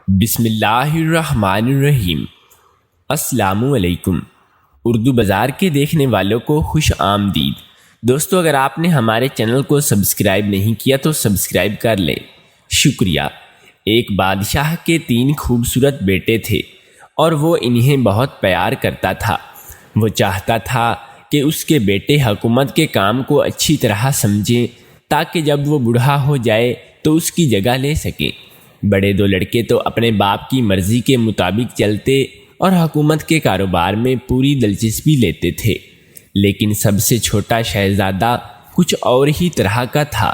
بسم اللہ الرحمن الرحیم۔ السلام علیکم۔ اردو بازار کے دیکھنے والوں کو خوش آمدید۔ دوستو، اگر آپ نے ہمارے چینل کو سبسکرائب نہیں کیا تو سبسکرائب کر لیں۔ شکریہ۔ ایک بادشاہ کے 3 خوبصورت بیٹے تھے اور وہ انہیں بہت پیار کرتا تھا۔ وہ چاہتا تھا کہ اس کے بیٹے حکومت کے کام کو اچھی طرح سمجھیں تاکہ جب وہ بوڑھا ہو جائے تو اس کی جگہ لے سکیں۔ بڑے 2 لڑکے تو اپنے باپ کی مرضی کے مطابق چلتے اور حکومت کے کاروبار میں پوری دلچسپی لیتے تھے، لیکن سب سے چھوٹا شہزادہ کچھ اور ہی طرح کا تھا۔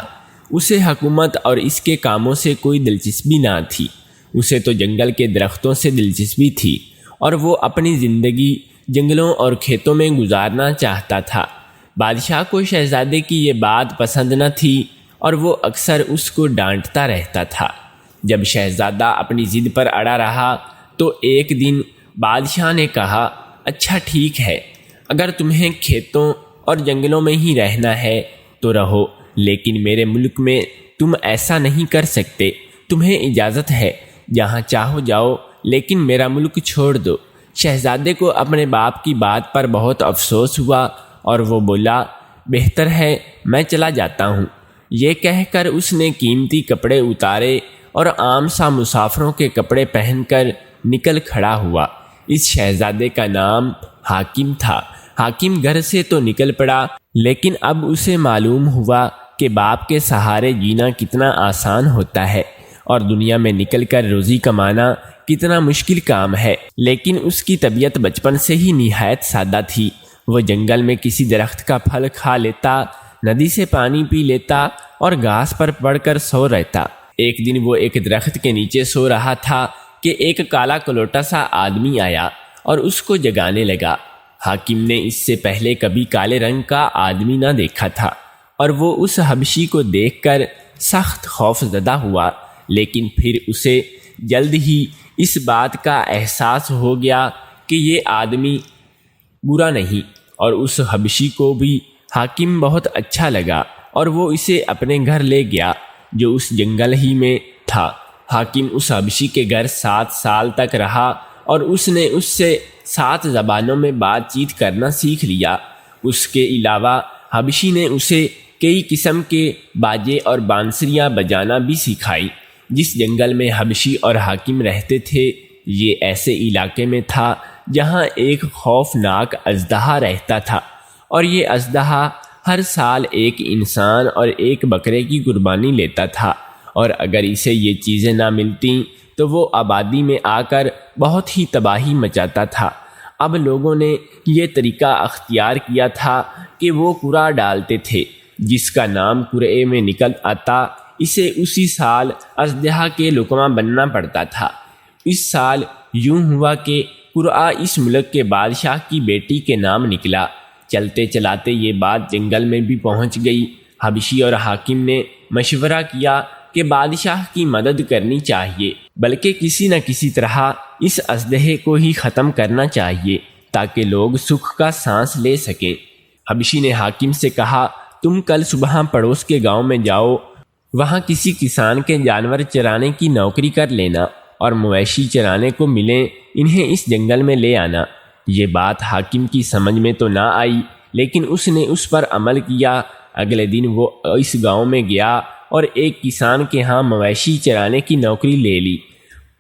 اسے حکومت اور اس کے کاموں سے کوئی دلچسپی نہ تھی۔ اسے تو جنگل کے درختوں سے دلچسپی تھی اور وہ اپنی زندگی جنگلوں اور کھیتوں میں گزارنا چاہتا تھا۔ بادشاہ کو شہزادے کی یہ بات پسند نہ تھی اور وہ اکثر اس کو ڈانٹتا رہتا تھا۔ جب شہزادہ اپنی ضد پر اڑا رہا تو ایک دن بادشاہ نے کہا، اچھا ٹھیک ہے، اگر تمہیں کھیتوں اور جنگلوں میں ہی رہنا ہے تو رہو، لیکن میرے ملک میں تم ایسا نہیں کر سکتے۔ تمہیں اجازت ہے، جہاں چاہو جاؤ، لیکن میرا ملک چھوڑ دو۔ شہزادے کو اپنے باپ کی بات پر بہت افسوس ہوا اور وہ بولا، بہتر ہے میں چلا جاتا ہوں۔ یہ کہہ کر اس نے قیمتی کپڑے اتارے اور عام سا مسافروں کے کپڑے پہن کر نکل کھڑا ہوا۔ اس شہزادے کا نام حاکم تھا۔ حاکم گھر سے تو نکل پڑا، لیکن اب اسے معلوم ہوا کہ باپ کے سہارے جینا کتنا آسان ہوتا ہے اور دنیا میں نکل کر روزی کمانا کتنا مشکل کام ہے۔ لیکن اس کی طبیعت بچپن سے ہی نہایت سادہ تھی۔ وہ جنگل میں کسی درخت کا پھل کھا لیتا، ندی سے پانی پی لیتا اور گھاس پر پڑ کر سو رہتا۔ ایک دن وہ ایک درخت کے نیچے سو رہا تھا کہ ایک کالا کلوٹا سا آدمی آیا اور اس کو جگانے لگا۔ حاکم نے اس سے پہلے کبھی کالے رنگ کا آدمی نہ دیکھا تھا اور وہ اس حبشی کو دیکھ کر سخت خوف زدہ ہوا، لیکن پھر اسے جلد ہی اس بات کا احساس ہو گیا کہ یہ آدمی برا نہیں، اور اس حبشی کو بھی حاکم بہت اچھا لگا اور وہ اسے اپنے گھر لے گیا جو اس جنگل ہی میں تھا۔ حاکم اس حبشی کے گھر 7 سال تک رہا اور اس نے اس سے 7 زبانوں میں بات چیت کرنا سیکھ لیا۔ اس کے علاوہ حبشی نے اسے کئی قسم کے باجے اور بانسریاں بجانا بھی سکھائی۔ جس جنگل میں حبشی اور حاکم رہتے تھے، یہ ایسے علاقے میں تھا جہاں ایک خوفناک اژدہا رہتا تھا، اور یہ اژدہا ہر سال ایک انسان اور ایک بکرے کی قربانی لیتا تھا، اور اگر اسے یہ چیزیں نہ ملتیں تو وہ آبادی میں آ کر بہت ہی تباہی مچاتا تھا۔ اب لوگوں نے یہ طریقہ اختیار کیا تھا کہ وہ قرعہ ڈالتے تھے، جس کا نام قرعے میں نکل آتا اسے اسی سال اژدہا کے لقمہ بننا پڑتا تھا۔ اس سال یوں ہوا کہ قرعہ اس ملک کے بادشاہ کی بیٹی کے نام نکلا۔ چلتے چلاتے یہ بات جنگل میں بھی پہنچ گئی۔ حبشی اور حاکم نے مشورہ کیا کہ بادشاہ کی مدد کرنی چاہیے، بلکہ کسی نہ کسی طرح اس اژدہے کو ہی ختم کرنا چاہیے تاکہ لوگ سکھ کا سانس لے سکیں۔ حبشی نے حاکم سے کہا، تم کل صبح پڑوس کے گاؤں میں جاؤ، وہاں کسی کسان کے جانور چرانے کی نوکری کر لینا اور مویشی چرانے کو ملیں انہیں اس جنگل میں لے آنا۔ یہ بات حاکم کی سمجھ میں تو نہ آئی، لیکن اس نے اس پر عمل کیا۔ اگلے دن وہ اس گاؤں میں گیا اور ایک کسان کے ہاں مویشی چرانے کی نوکری لے لی۔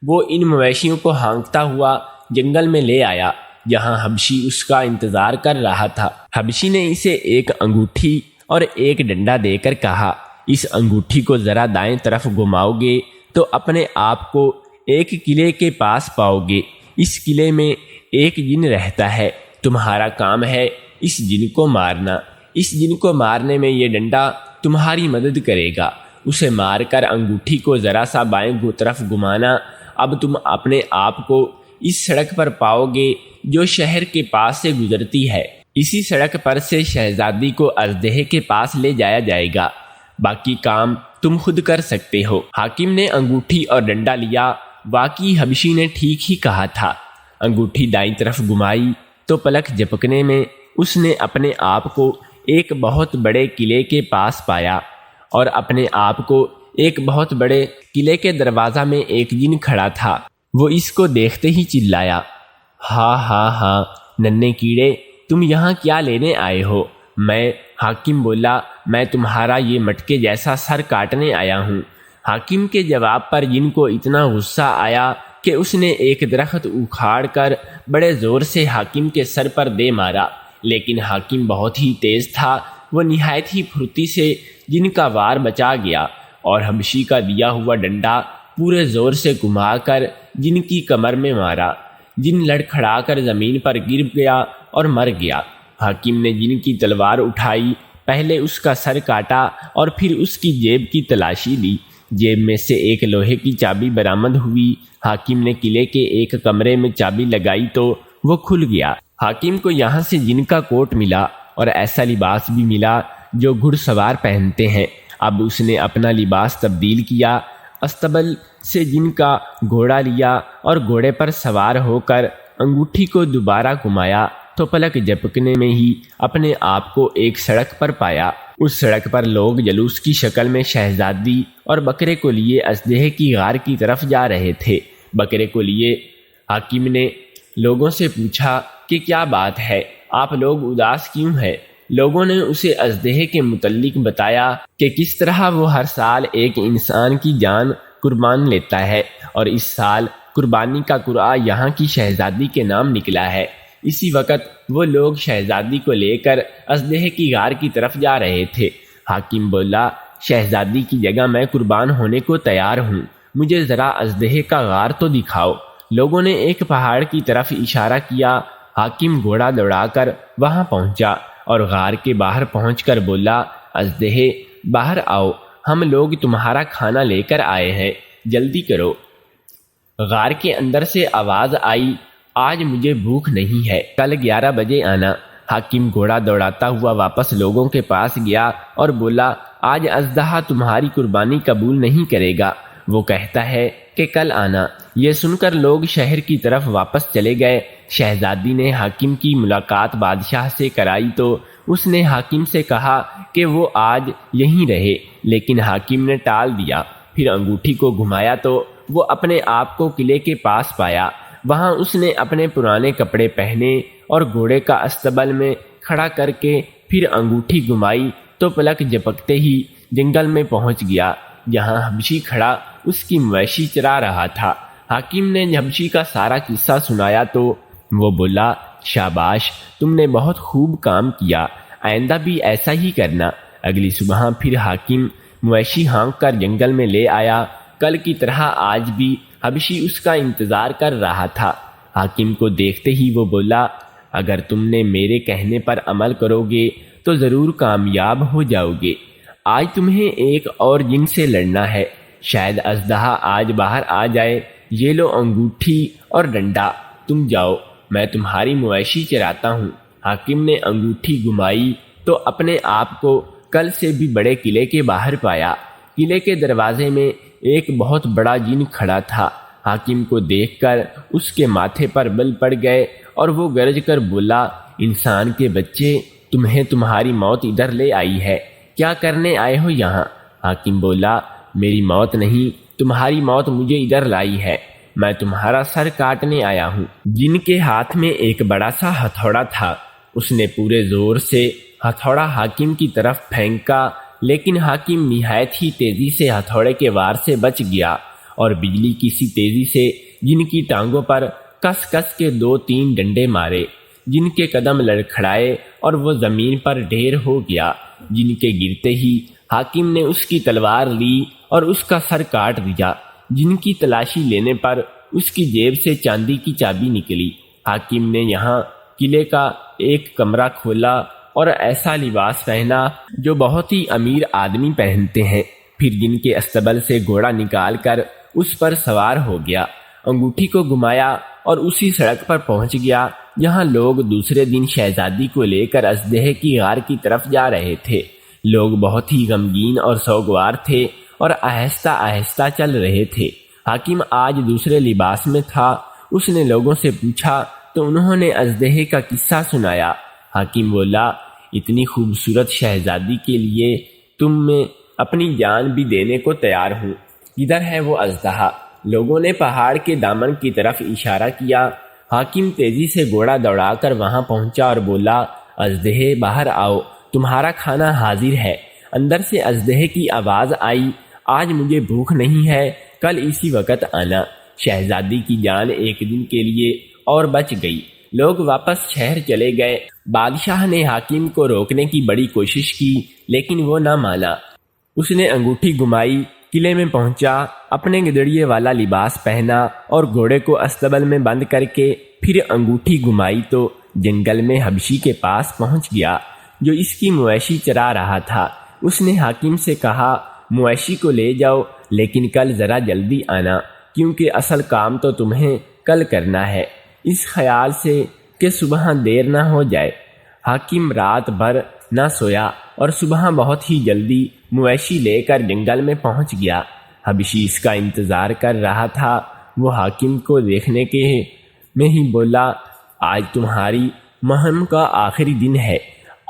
وہ ان مویشیوں کو ہانکتا ہوا جنگل میں لے آیا جہاں حبشی اس کا انتظار کر رہا تھا۔ حبشی نے اسے ایک انگوٹھی اور ایک ڈنڈا دے کر کہا، اس انگوٹھی کو ذرا دائیں طرف گھماؤ گے تو اپنے آپ کو ایک قلعے کے پاس پاؤ گے۔ اس قلعے میں ایک جن رہتا ہے، تمہارا کام ہے اس جن کو مارنا۔ اس جن کو مارنے میں یہ ڈنڈا تمہاری مدد کرے گا۔ اسے مار کر انگوٹھی کو ذرا سا بائیں طرف گھمانا۔ اب تم اپنے آپ کو اس سڑک پر پاؤ گے جو شہر کے پاس سے گزرتی ہے۔ اسی سڑک پر سے شہزادی کو اژدہے کے پاس لے جایا جائے گا، باقی کام تم خود کر سکتے ہو۔ حاکم نے انگوٹھی اور ڈنڈا لیا۔ واقعی حبشی نے ٹھیک ہی کہا تھا۔ انگوٹھی دائیں طرف گھمائی تو پلک جھپکنے میں اس نے اپنے آپ کو ایک بہت بڑے قلعے کے پاس پایا اور اپنے آپ کو ایک بہت بڑے قلعے کے دروازہ میں ایک جن کھڑا تھا۔ وہ اس کو دیکھتے ہی چلایا، ہاں ہاں ہاں ننھے کیڑے، تم یہاں کیا لینے آئے ہو؟ حاکم بولا، میں تمہارا یہ مٹکے جیسا سر کاٹنے آیا ہوں۔ حاکم کے جواب پر جن کو اتنا غصہ آیا کہ اس نے ایک درخت اکھاڑ کر بڑے زور سے حاکم کے سر پر دے مارا، لیکن حاکم بہت ہی تیز تھا، وہ نہایت ہی پھرتی سے جن کا وار بچا گیا اور حبشی کا دیا ہوا ڈنڈا پورے زور سے گھما کر جن کی کمر میں مارا۔ جن لڑکھڑا کر زمین پر گر گیا اور مر گیا۔ حاکم نے جن کی تلوار اٹھائی، پہلے اس کا سر کاٹا اور پھر اس کی جیب کی تلاشی لی۔ جیب میں سے ایک لوہے کی چابی برآمد ہوئی۔ حاکم نے قلعے کے ایک کمرے میں چابی لگائی تو وہ کھل گیا۔ حاکم کو یہاں سے جن کا کوٹ ملا اور ایسا لباس بھی ملا جو گھڑ سوار پہنتے ہیں۔ اب اس نے اپنا لباس تبدیل کیا، استبل سے جن کا گھوڑا لیا اور گھوڑے پر سوار ہو کر انگوٹھی کو دوبارہ گھمایا تو پلک جھپکنے میں ہی اپنے آپ کو ایک سڑک پر پایا۔ اس سڑک پر لوگ جلوس کی شکل میں شہزادی اور بکرے کو لیے اژدہے کی غار کی طرف جا رہے تھے۔ بکرے کو لیے حاکم نے لوگوں سے پوچھا کہ کیا بات ہے، آپ لوگ اداس کیوں ہیں؟ لوگوں نے اسے اژدہے کے متعلق بتایا کہ کس طرح وہ ہر سال ایک انسان کی جان قربان لیتا ہے اور اس سال قربانی کا قرعہ یہاں کی شہزادی کے نام نکلا ہے۔ اسی وقت وہ لوگ شہزادی کو لے کر اژدہے کی غار کی طرف جا رہے تھے۔ حاکم بولا، شہزادی کی جگہ میں قربان ہونے کو تیار ہوں، مجھے ذرا اژدہے کا غار تو دکھاؤ۔ لوگوں نے ایک پہاڑ کی طرف اشارہ کیا۔ حاکم گھوڑا دوڑا کر وہاں پہنچا اور غار کے باہر پہنچ کر بولا، اژدہے باہر آؤ، ہم لوگ تمہارا کھانا لے کر آئے ہیں، جلدی کرو۔ غار کے اندر سے آواز آئی، آج مجھے بھوک نہیں ہے، کل 11 بجے آنا۔ حاکم گھوڑا دوڑاتا ہوا واپس لوگوں کے پاس گیا اور بولا، آج اژدہا تمہاری قربانی قبول نہیں کرے گا، وہ کہتا ہے کہ کل آنا۔ یہ سن کر لوگ شہر کی طرف واپس چلے گئے۔ شہزادی نے حاکم کی ملاقات بادشاہ سے کرائی تو اس نے حاکم سے کہا کہ وہ آج یہیں رہے، لیکن حاکم نے ٹال دیا۔ پھر انگوٹھی کو گھمایا تو وہ اپنے آپ کو قلعے کے پاس پایا۔ وہاں اس نے اپنے پرانے کپڑے پہنے اور گھوڑے کا استبل میں کھڑا کر کے پھر انگوٹھی گھمائی تو پلک جھپکتے ہی جنگل میں پہنچ گیا، جہاں حبشی کھڑا اس کی مویشی چرا رہا تھا۔ حاکم نے حبشی کا سارا قصہ سنایا تو وہ بولا، شاباش، تم نے بہت خوب کام کیا، آئندہ بھی ایسا ہی کرنا۔ اگلی صبح پھر حاکم مویشی ہانک کر جنگل میں لے آیا۔ کل کی طرح آج بھی حبشی اس کا انتظار کر رہا تھا۔ حاکم کو دیکھتے ہی وہ بولا، اگر تم نے میرے کہنے پر عمل کرو گے تو ضرور کامیاب ہو جاؤ گے۔ آج تمہیں ایک اور جن سے لڑنا ہے، شاید اژدہا آج باہر آ جائے۔ یہ لو انگوٹھی اور ڈنڈا، تم جاؤ، میں تمہاری مویشی چراتا ہوں۔ حاکم نے انگوٹھی گھمائی تو اپنے آپ کو کل سے بھی بڑے قلعے کے باہر پایا۔ قلعے کے دروازے میں ایک بہت بڑا جن کھڑا تھا۔ حاکم کو دیکھ کر اس کے ماتھے پر بل پڑ گئے اور وہ گرج کر بولا، انسان کے بچے، تمہیں تمہاری موت ادھر لے آئی ہے، کیا کرنے آئے ہو یہاں؟ حاکم بولا، میری موت نہیں، تمہاری موت مجھے ادھر لائی ہے، میں تمہارا سر کاٹنے آیا ہوں۔ جن کے ہاتھ میں ایک بڑا سا ہتھوڑا تھا، اس نے پورے زور سے ہتھوڑا حاکم کی طرف پھینکا، لیکن حاکم نہایت ہی تیزی سے ہتھوڑے کے وار سے بچ گیا اور بجلی کی سی تیزی سے جن کی ٹانگوں پر کس کس کے 2-3 ڈنڈے مارے۔ جن کے قدم لڑکھڑائے اور وہ زمین پر ڈھیر ہو گیا۔ جن کے گرتے ہی حاکم نے اس کی تلوار لی اور اس کا سر کاٹ دیا۔ جن کی تلاشی لینے پر اس کی جیب سے چاندی کی چابی نکلی۔ حاکم نے یہاں قلعے کا ایک کمرہ کھولا اور ایسا لباس پہنا جو بہت ہی امیر آدمی پہنتے ہیں، پھر جن کے استبل سے گھوڑا نکال کر اس پر سوار ہو گیا۔ انگوٹھی کو گھمایا اور اسی سڑک پر پہنچ گیا جہاں لوگ دوسرے دن شہزادی کو لے کر اژدہے کی غار کی طرف جا رہے تھے۔ لوگ بہت ہی غمگین اور سوگوار تھے اور آہستہ آہستہ چل رہے تھے۔ حاکم آج دوسرے لباس میں تھا۔ اس نے لوگوں سے پوچھا تو انہوں نے اژدہے کا قصہ سنایا۔ حاکم بولا، اتنی خوبصورت شہزادی کے لیے تم میں اپنی جان بھی دینے کو تیار ہوں۔ کدھر ہے وہ اژدہا؟ لوگوں نے پہاڑ کے دامن کی طرف اشارہ کیا۔ حاکم تیزی سے گھوڑا دوڑا کر وہاں پہنچا اور بولا، اژدہے باہر آؤ، تمہارا کھانا حاضر ہے۔ اندر سے اژدہے کی آواز آئی، آج مجھے بھوک نہیں ہے، کل اسی وقت آنا۔ شہزادی کی جان ایک دن کے لیے اور بچ گئی۔ لوگ واپس شہر چلے گئے۔ بادشاہ نے حاکم کو روکنے کی بڑی کوشش کی لیکن وہ نہ مانا۔ اس نے انگوٹھی گھمائی، قلعے میں پہنچا، اپنے گدڑیے والا لباس پہنا اور گھوڑے کو استبل میں بند کر کے پھر انگوٹھی گھمائی تو جنگل میں حبشی کے پاس پہنچ گیا جو اس کی مویشی چرا رہا تھا۔ اس نے حاکم سے کہا، مویشی کو لے جاؤ لیکن کل ذرا جلدی آنا کیونکہ اصل کام تو تمہیں کل کرنا ہے، اس خیال سے کہ صبح دیر نہ ہو جائے۔ حاکم رات بھر نہ سویا اور صبح بہت ہی جلدی مویشی لے کر جنگل میں پہنچ گیا۔ حبشی اس کا انتظار کر رہا تھا۔ وہ حاکم کو دیکھنے کے میں ہی بولا، آج تمہاری مہم کا آخری دن ہے،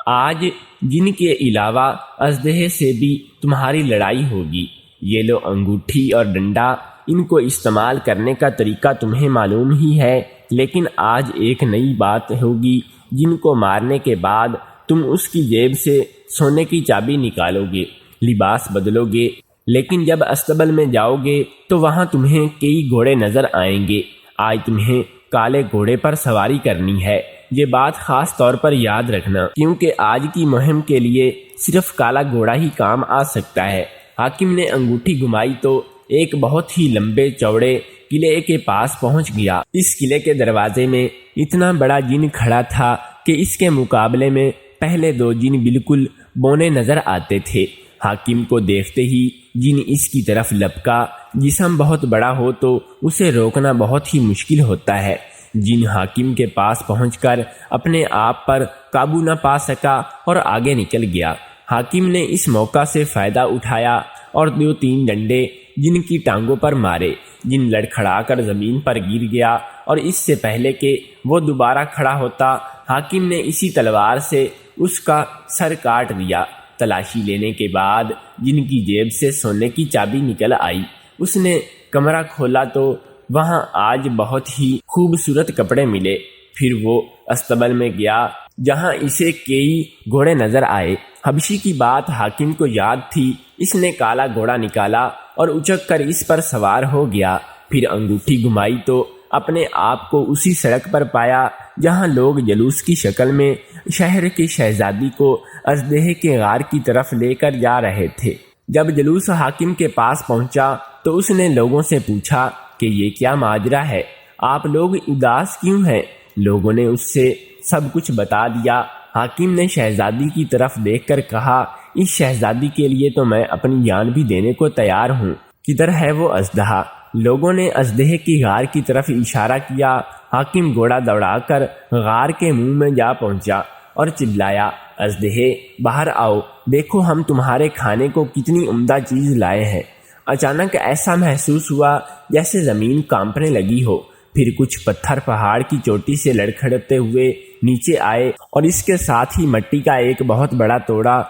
آج جن کے علاوہ اژدہے سے بھی تمہاری لڑائی ہوگی۔ یہ لو انگوٹھی اور ڈنڈا، ان کو استعمال کرنے کا طریقہ تمہیں معلوم ہی ہے، لیکن آج ایک نئی بات ہوگی، جن کو مارنے کے بعد تم اس کی جیب سے سونے کی چابی نکالو گے، لباس بدلو گے، لیکن جب استبل میں جاؤ گے تو وہاں تمہیں کئی گھوڑے نظر آئیں گے۔ آج تمہیں کالے گھوڑے پر سواری کرنی ہے، یہ بات خاص طور پر یاد رکھنا کیونکہ آج کی مہم کے لیے صرف کالا گھوڑا ہی کام آ سکتا ہے۔ حاکم نے انگوٹھی گھمائی تو ایک بہت ہی لمبے چوڑے قلعے کے پاس پہنچ گیا۔ اس قلعے کے دروازے میں اتنا بڑا جن کھڑا تھا کہ اس کے مقابلے میں پہلے دو جن بالکل بونے نظر آتے تھے۔ حاکم کو دیکھتے ہی جن اس کی طرف لپکا۔ جسم بہت بڑا ہو تو اسے روکنا بہت ہی مشکل ہوتا ہے۔ جن حاکم کے پاس پہنچ کر اپنے آپ پر قابو نہ پا سکا اور آگے نکل گیا۔ حاکم نے اس موقع سے فائدہ اٹھایا اور 2-3 ڈنڈے جن کی ٹانگوں پر مارے۔ جن لڑکھڑا کر زمین پر گر گیا اور اس سے پہلے کہ وہ دوبارہ کھڑا ہوتا، حاکم نے اسی تلوار سے اس کا سر کاٹ دیا۔ تلاشی لینے کے بعد جن کی جیب سے سونے کی چابی نکل آئی۔ اس نے کمرہ کھولا تو وہاں آج بہت ہی خوبصورت کپڑے ملے۔ پھر وہ استبل میں گیا جہاں اسے کئی گھوڑے نظر آئے۔ حبشی کی بات حاکم کو یاد تھی۔ اس نے کالا گھوڑا نکالا اور اچک کر اس پر سوار ہو گیا۔ پھر انگوٹھی گھمائی تو اپنے آپ کو اسی سڑک پر پایا جہاں لوگ جلوس کی شکل میں شہر کی شہزادی کو اژدہے کے غار کی طرف لے کر جا رہے تھے۔ جب جلوس حاکم کے پاس پہنچا تو اس نے لوگوں سے پوچھا کہ یہ کیا ماجرا ہے، آپ لوگ اداس کیوں ہیں؟ لوگوں نے اس سے سب کچھ بتا دیا۔ حاکم نے شہزادی کی طرف دیکھ کر کہا، اس شہزادی کے لیے تو میں اپنی جان بھی دینے کو تیار ہوں، کدھر ہے وہ اژدہا؟ لوگوں نے اژدہے کی غار کی طرف اشارہ کیا۔ حاکم گھوڑا دوڑا کر غار کے منہ میں جا پہنچا اور چلایا، اژدہے باہر آؤ، دیکھو ہم تمہارے کھانے کو کتنی عمدہ چیز لائے ہیں۔ اچانک ایسا محسوس ہوا جیسے زمین کانپنے لگی ہو۔ پھر کچھ پتھر پہاڑ کی چوٹی سے لڑکھڑتے ہوئے نیچے آئے اور اس کے ساتھ ہی مٹی کا ایک بہت بڑا توڑا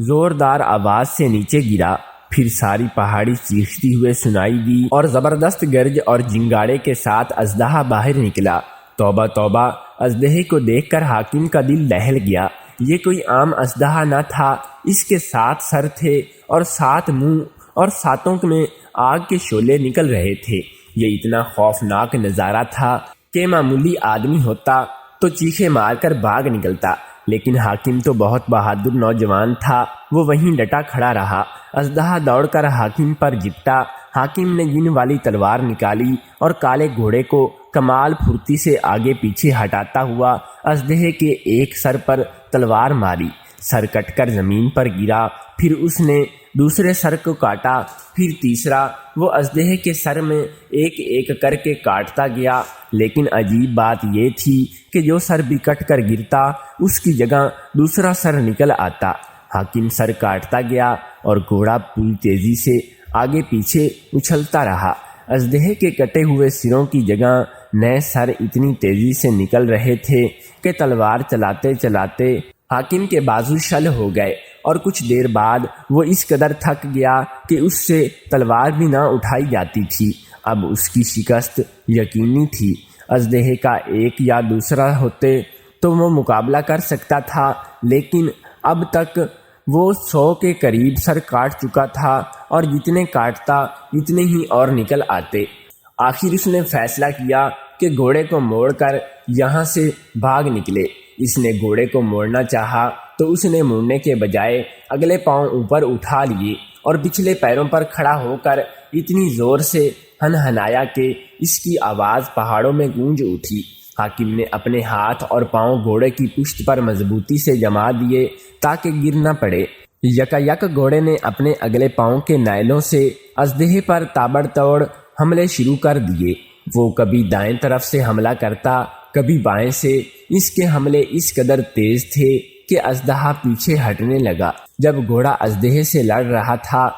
زوردار آواز سے نیچے گرا۔ پھر ساری پہاڑی چیختی ہوئے سنائی دی اور زبردست گرج اور جنگاڑے کے ساتھ اژدہا باہر نکلا۔ توبہ توبہ! اژدہے کو دیکھ کر حاکم کا دل دہل گیا۔ یہ کوئی عام اژدہا نہ تھا، اس کے 7 سر تھے اور 7 منہ اور 7 میں آگ کے شعلے نکل رہے تھے۔ یہ اتنا خوفناک نظارہ تھا کہ معمولی آدمی ہوتا تو چیخے مار کر بھاگ نکلتا، لیکن حاکم تو بہت بہادر نوجوان تھا، وہ وہیں ڈٹا کھڑا رہا۔ اژدہا دوڑ کر حاکم پر جپٹا۔ حاکم نے جن والی تلوار نکالی اور کالے گھوڑے کو کمال پھرتی سے آگے پیچھے ہٹاتا ہوا اژدہے کے ایک سر پر تلوار ماری۔ سر کٹ کر زمین پر گرا۔ پھر اس نے دوسرے سر کو کاٹا، پھر تیسرا۔ وہ اژدہے کے سر میں ایک ایک کر کے کاٹتا گیا، لیکن عجیب بات یہ تھی کہ جو سر بھی کٹ کر گرتا اس کی جگہ دوسرا سر نکل آتا۔ حاکم سر کاٹتا گیا اور گھوڑا پوری تیزی سے آگے پیچھے اچھلتا رہا۔ اژدہے کے کٹے ہوئے سروں کی جگہ نئے سر اتنی تیزی سے نکل رہے تھے کہ تلوار چلاتے چلاتے حاکم کے بازو شل ہو گئے اور کچھ دیر بعد وہ اس قدر تھک گیا کہ اس سے تلوار بھی نہ اٹھائی جاتی تھی۔ اب اس کی شکست یقینی تھی۔ اژدہے کا ایک یا دوسرا ہوتے تو وہ مقابلہ کر سکتا تھا، لیکن اب تک وہ 100 کے قریب سر کاٹ چکا تھا، اور جتنے کاٹتا اتنے ہی اور نکل آتے۔ آخر اس نے فیصلہ کیا کہ گھوڑے کو موڑ کر یہاں سے بھاگ نکلے۔ اس نے گھوڑے کو موڑنا چاہا تو اس نے مڑنے کے بجائے اگلے پاؤں اوپر اٹھا لیے اور پچھلے پیروں پر کھڑا ہو کر اتنی زور سے ہنہنایا کہ اس کی آواز پہاڑوں میں گونج اٹھی۔ حاکم نے اپنے ہاتھ اور پاؤں گھوڑے کی پشت پر مضبوطی سے جما دیے تاکہ گر نہ پڑے۔ یکا گھوڑے نے اپنے اگلے پاؤں کے نائلوں سے اژدہے پر تابڑتوڑ حملے شروع کر دیے۔ وہ کبھی دائیں طرف سے حملہ کرتا، کبھی بائیں سے۔ اس کے حملے اس قدر تیز تھے کہ اژدہا پیچھے ہٹنے لگا۔ جب گھوڑا اژدہے سے لڑ رہا تھا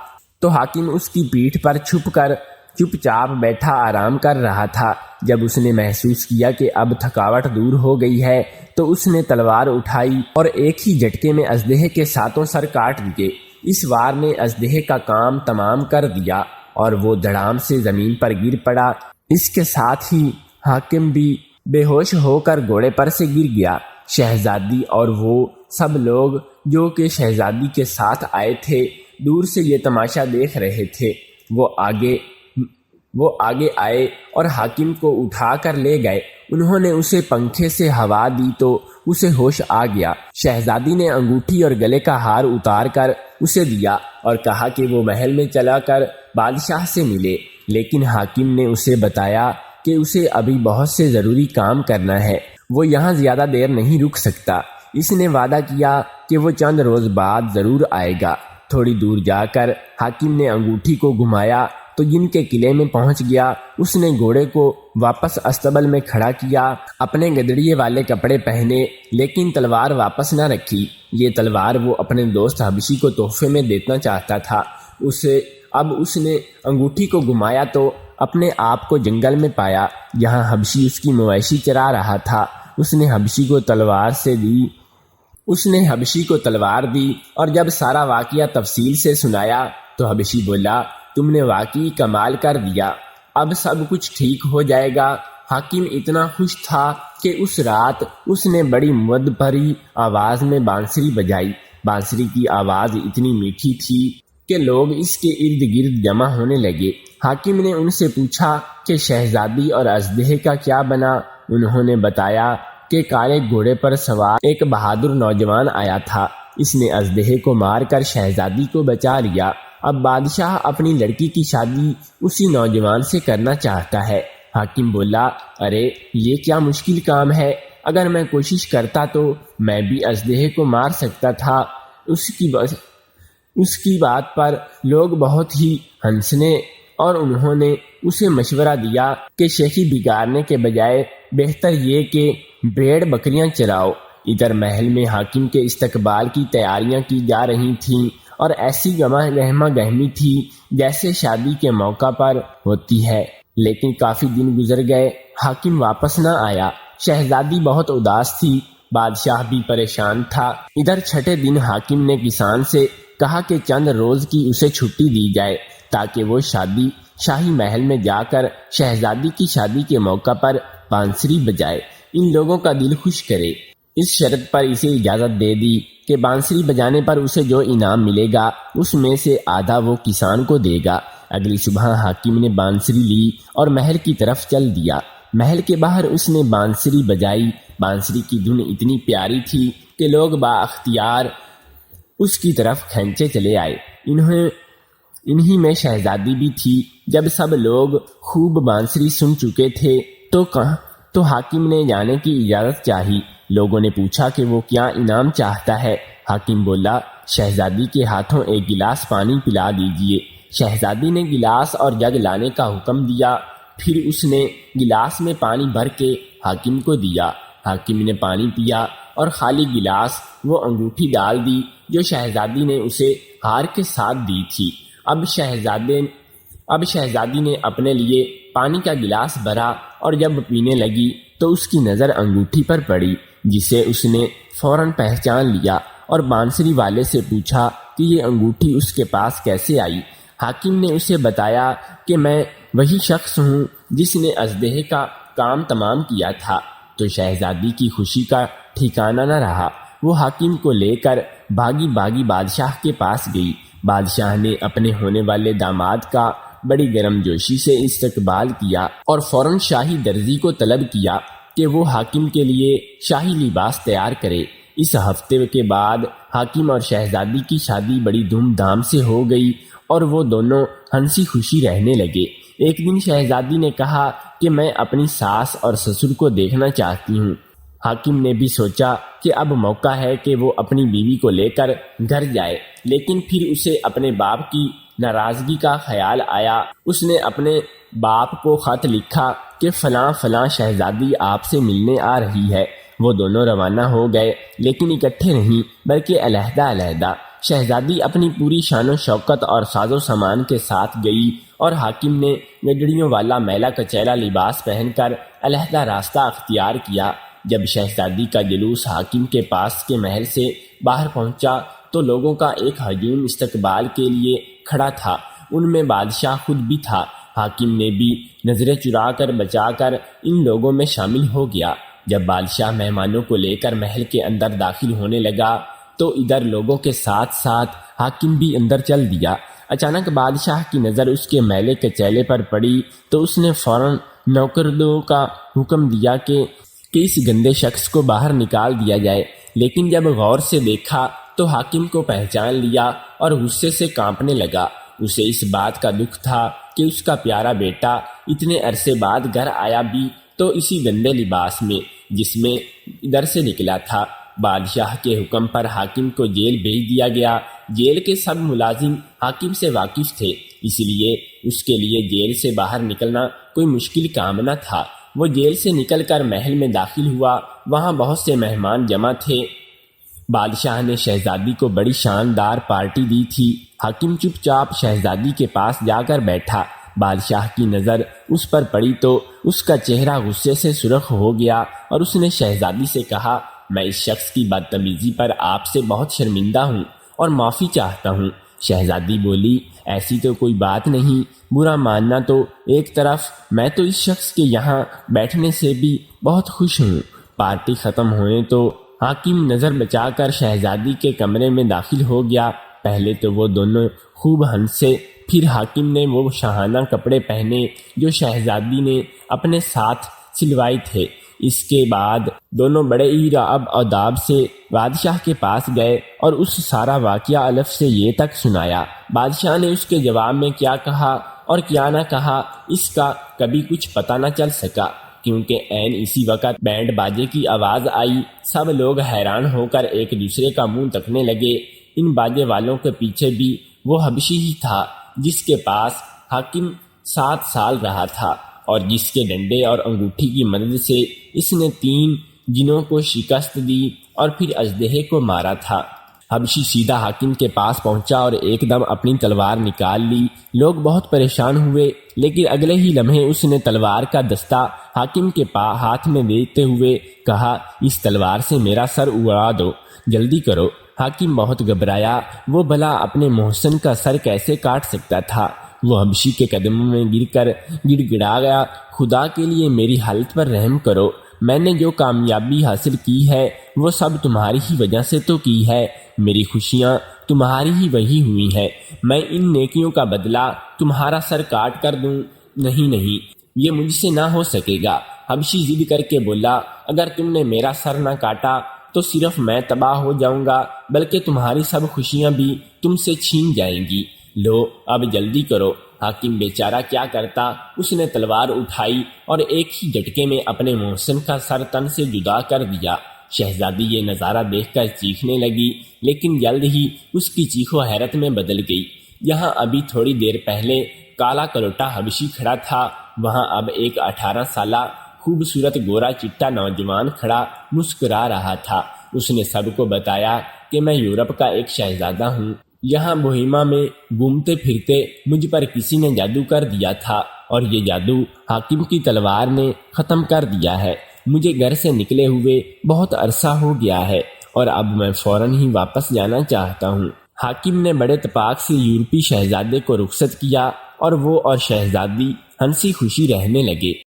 تو حاکم اس کی پیٹھ پر چھپ کر چپ چاپ بیٹھا آرام کر رہا تھا۔ جب اس نے محسوس کیا کہ اب تھکاوٹ دور ہو گئی ہے تو اس نے تلوار اٹھائی اور ایک ہی جھٹکے میں اژدہے کے ساتوں سر کاٹ دیے۔ اس وار نے اژدہے کا کام تمام کر دیا اور وہ دھڑام سے زمین پر گر پڑا۔ اس کے ساتھ ہی حاکم بھی بے ہوش ہو کر گھوڑے پر سے گر گیا۔ شہزادی اور وہ سب لوگ جو کہ شہزادی کے ساتھ آئے تھے دور سے یہ تماشا دیکھ رہے تھے۔ وہ آگے آئے اور حاکم کو اٹھا کر لے گئے۔ انہوں نے اسے پنکھے سے ہوا دی تو اسے ہوش آ گیا۔ شہزادی نے انگوٹھی اور گلے کا ہار اتار کر اسے دیا اور کہا کہ وہ محل میں چلا کر بادشاہ سے ملے، لیکن حاکم نے اسے بتایا کہ اسے ابھی بہت سے ضروری کام کرنا ہے، وہ یہاں زیادہ دیر نہیں رک سکتا۔ اس نے وعدہ کیا کہ وہ چند روز بعد ضرور آئے گا۔ تھوڑی دور جا کر حاکم نے انگوٹھی کو گھمایا تو جن کے قلعے میں پہنچ گیا۔ اس نے گھوڑے کو واپس استبل میں کھڑا کیا، اپنے گدڑیے والے کپڑے پہنے، لیکن تلوار واپس نہ رکھی۔ یہ تلوار وہ اپنے دوست حبشی کو تحفے میں دینا چاہتا تھا۔ اب اس نے انگوٹھی کو گھمایا تو اپنے آپ کو جنگل میں پایا جہاں حبشی اس کی مویشی چرا رہا تھا۔ اس نے حبشی کو تلوار دی اور جب سارا واقعہ تفصیل سے سنایا تو حبشی بولا، تم نے واقعی کمال کر دیا، اب سب کچھ ٹھیک ہو جائے گا۔ حاکم اتنا خوش تھا کہ اس رات اس نے بڑی مد بھری آواز میں بانسری بجائی۔ بانسری کی آواز اتنی میٹھی تھی کہ لوگ اس کے ارد گرد جمع ہونے لگے۔ حاکم نے ان سے پوچھا کہ شہزادی اور اژدہے کا کیا بنا؟ انہوں نے بتایا کہ کالے گھوڑے پر سوار ایک بہادر نوجوان آیا تھا۔ اس نے اژدہے کو مار کر شہزادی کو بچا لیا۔ اب بادشاہ اپنی لڑکی کی شادی اسی نوجوان سے کرنا چاہتا ہے۔ حاکم بولا، ارے یہ کیا مشکل کام ہے، اگر میں کوشش کرتا تو میں بھی اژدہے کو مار سکتا تھا۔ اس کی بات پر لوگ بہت ہی ہنسنے اور انہوں نے اسے مشورہ دیا کہ شیخی بگاڑنے کے بجائے بہتر یہ کہ بھیڑ بکریاں چراؤ۔ ادھر محل میں حاکم کے استقبال کی تیاریاں کی جا رہی تھیں اور ایسی گہما گہمی تھی جیسے شادی کے موقع پر ہوتی ہے، لیکن کافی دن گزر گئے، حاکم واپس نہ آیا۔ شہزادی بہت اداس تھی، بادشاہ بھی پریشان تھا۔ ادھر چھٹے دن حاکم نے کسان سے کہا کہ چند روز کی اسے چھٹی دی جائے تاکہ وہ شاہی محل میں جا کر شہزادی کی شادی کے موقع پر بانسری بجائے، ان لوگوں کا دل خوش کرے۔ اس شرط پر اسے اجازت دے دی کہ بانسری بجانے پر اسے جو انعام ملے گا اس میں سے آدھا وہ کسان کو دے گا۔ اگلی صبح حاکم نے بانسری لی اور محل کی طرف چل دیا۔ محل کے باہر اس نے بانسری بجائی۔ بانسری کی دھن اتنی پیاری تھی کہ لوگ بااختیار اس کی طرف کھینچے چلے آئے۔ انہی میں شہزادی بھی تھی۔ جب سب لوگ خوب بانسری سن چکے تھے تو حاکم نے جانے کی اجازت چاہی۔ لوگوں نے پوچھا کہ وہ کیا انعام چاہتا ہے۔ حاکم بولا، شہزادی کے ہاتھوں ایک گلاس پانی پلا دیجیے۔ شہزادی نے گلاس اور جگ لانے کا حکم دیا، پھر اس نے گلاس میں پانی بھر کے حاکم کو دیا۔ حاکم نے پانی پیا اور خالی گلاس وہ انگوٹھی ڈال دی جو شہزادی نے اسے ہار کے ساتھ دی تھی۔ اب شہزادی نے اپنے لیے پانی کا گلاس بھرا اور جب پینے لگی تو اس کی نظر انگوٹھی پر پڑی، جسے اس نے فوراً پہچان لیا اور بانسری والے سے پوچھا کہ یہ انگوٹھی اس کے پاس کیسے آئی۔ حاکم نے اسے بتایا کہ میں وہی شخص ہوں جس نے اژدہے کا کام تمام کیا تھا۔ تو شہزادی کی خوشی کا ٹھکانہ نہ رہا۔ وہ حاکم کو لے کر بھاگی بھاگی بادشاہ کے پاس گئی۔ بادشاہ نے اپنے ہونے والے داماد کا بڑی گرم جوشی سے استقبال کیا اور فوراً شاہی درزی کو طلب کیا کہ وہ حاکم کے لیے شاہی لباس تیار کرے۔ اس ہفتے کے بعد حاکم اور شہزادی کی شادی بڑی دھوم دھام سے ہو گئی اور وہ دونوں ہنسی خوشی رہنے لگے۔ ایک دن شہزادی نے کہا کہ میں اپنی ساس اور سسر کو دیکھنا چاہتی ہوں۔ حاکم نے بھی سوچا کہ اب موقع ہے کہ وہ اپنی بیوی کو لے کر گھر جائے، لیکن پھر اسے اپنے باپ کی ناراضگی کا خیال آیا۔ اس نے اپنے باپ کو خط لکھا کہ فلاں فلاں شہزادی آپ سے ملنے آ رہی ہے۔ وہ دونوں روانہ ہو گئے، لیکن اکٹھے نہیں بلکہ علیحدہ علیحدہ۔ شہزادی اپنی پوری شان و شوکت اور ساز و سامان کے ساتھ گئی اور حاکم نے گڈڑیوں والا میلا کچیلا لباس پہن کر علیحدہ راستہ اختیار کیا۔ جب شہزادی کا جلوس حاکم کے پاس کے محل سے باہر پہنچا تو لوگوں کا ایک ہجوم استقبال کے لیے کھڑا تھا۔ ان میں بادشاہ خود بھی تھا۔ حاکم نے بھی نظریں چرا کر بچا کر ان لوگوں میں شامل ہو گیا۔ جب بادشاہ مہمانوں کو لے کر محل کے اندر داخل ہونے لگا تو ادھر لوگوں کے ساتھ ساتھ حاکم بھی اندر چل دیا۔ اچانک بادشاہ کی نظر اس کے میلے کچیلے پر پڑی تو اس نے فوراً نوکروں کا حکم دیا کہ اس گندے شخص کو باہر نکال دیا جائے، لیکن جب غور سے دیکھا تو حاکم کو پہچان لیا اور غصے سے کانپنے لگا۔ اسے اس بات کا دکھ تھا کہ اس کا پیارا بیٹا اتنے عرصے بعد گھر آیا بھی تو اسی گندے لباس میں جس میں ادھر سے نکلا تھا۔ بادشاہ کے حکم پر حاکم کو جیل بھیج دیا گیا۔ جیل کے سب ملازم حاکم سے واقف تھے، اس لیے اس کے لیے جیل سے باہر نکلنا کوئی مشکل کام نہ تھا۔ وہ جیل سے نکل کر محل میں داخل ہوا۔ وہاں بہت سے مہمان جمع تھے۔ بادشاہ نے شہزادی کو بڑی شاندار پارٹی دی تھی۔ حاکم چپ چاپ شہزادی کے پاس جا کر بیٹھا۔ بادشاہ کی نظر اس پر پڑی تو اس کا چہرہ غصے سے سرخ ہو گیا اور اس نے شہزادی سے کہا، میں اس شخص کی بدتمیزی پر آپ سے بہت شرمندہ ہوں اور معافی چاہتا ہوں۔ شہزادی بولی، ایسی تو کوئی بات نہیں، برا ماننا تو ایک طرف، میں تو اس شخص کے یہاں بیٹھنے سے بھی بہت خوش ہوں۔ پارٹی ختم ہوئے تو حاکم نظر بچا کر شہزادی کے کمرے میں داخل ہو گیا۔ پہلے تو وہ دونوں خوب ہنسے، پھر حاکم نے وہ شاہانہ کپڑے پہنے جو شہزادی نے اپنے ساتھ سلوائے تھے۔ اس کے بعد دونوں بڑے ہی رعب اور داب سے بادشاہ کے پاس گئے اور اس سارا واقعہ الف سے یہ تک سنایا۔ بادشاہ نے اس کے جواب میں کیا کہا اور کیا نہ کہا اس کا کبھی کچھ پتہ نہ چل سکا، کیونکہ عین اسی وقت بینڈ باجے کی آواز آئی۔ سب لوگ حیران ہو کر ایک دوسرے کا منہ تکنے لگے۔ ان باجے والوں کے پیچھے بھی وہ حبشی ہی تھا جس کے پاس حاکم 7 سال رہا تھا اور جس کے ڈنڈے اور انگوٹھی کی مدد سے اس نے 3 جنوں کو شکست دی اور پھر اژدہے کو مارا تھا۔ حبشی سیدھا حاکم کے پاس پہنچا اور ایک دم اپنی تلوار نکال لی۔ لوگ بہت پریشان ہوئے، لیکن اگلے ہی لمحے اس نے تلوار کا دستہ حاکم کے ہاتھ میں دیتے ہوئے کہا، اس تلوار سے میرا سر اڑا دو، جلدی کرو۔ حاکم بہت گھبرایا، وہ بھلا اپنے محسن کا سر کیسے کاٹ سکتا تھا۔ وہ حبشی کے قدموں میں گر کر گڑ گڑا گیا، خدا کے لیے میری حالت پر رحم کرو، میں نے جو کامیابی حاصل کی ہے وہ سب تمہاری ہی وجہ سے تو کی ہے، میری خوشیاں تمہاری ہی وہی ہوئی ہیں، میں ان نیکیوں کا بدلہ تمہارا سر کاٹ کر دوں؟ نہیں نہیں، یہ مجھ سے نہ ہو سکے گا۔ حبشی ضد کر کے بولا، اگر تم نے میرا سر نہ کاٹا تو صرف میں تباہ ہو جاؤں گا، بلکہ تمہاری سب خوشیاں بھی تم سے چھین جائیں گی، لو اب جلدی کرو۔ حاکم بیچارہ کیا کرتا، اس نے تلوار اٹھائی اور ایک ہی جھٹکے میں اپنے محسن کا سر تن سے جدا کر دیا۔ شہزادی یہ نظارہ دیکھ کر چیخنے لگی، لیکن جلد ہی اس کی چیخ و حیرت میں بدل گئی۔ یہاں ابھی تھوڑی دیر پہلے کالا کلوٹا حبشی کھڑا تھا، وہاں اب ایک 18 سالہ خوبصورت گورا چٹا نوجوان کھڑا مسکرا رہا تھا۔ اس نے سب کو بتایا کہ میں یورپ کا ایک شہزادہ ہوں، یہاں بوہیما میں گھومتے پھرتے مجھ پر کسی نے جادو کر دیا تھا اور یہ جادو حاکم کی تلوار نے ختم کر دیا ہے۔ مجھے گھر سے نکلے ہوئے بہت عرصہ ہو گیا ہے اور اب میں فوراً ہی واپس جانا چاہتا ہوں۔ حاکم نے بڑے اتفاق سے یورپی شہزادے کو رخصت کیا اور وہ اور شہزادی ہنسی خوشی رہنے لگے۔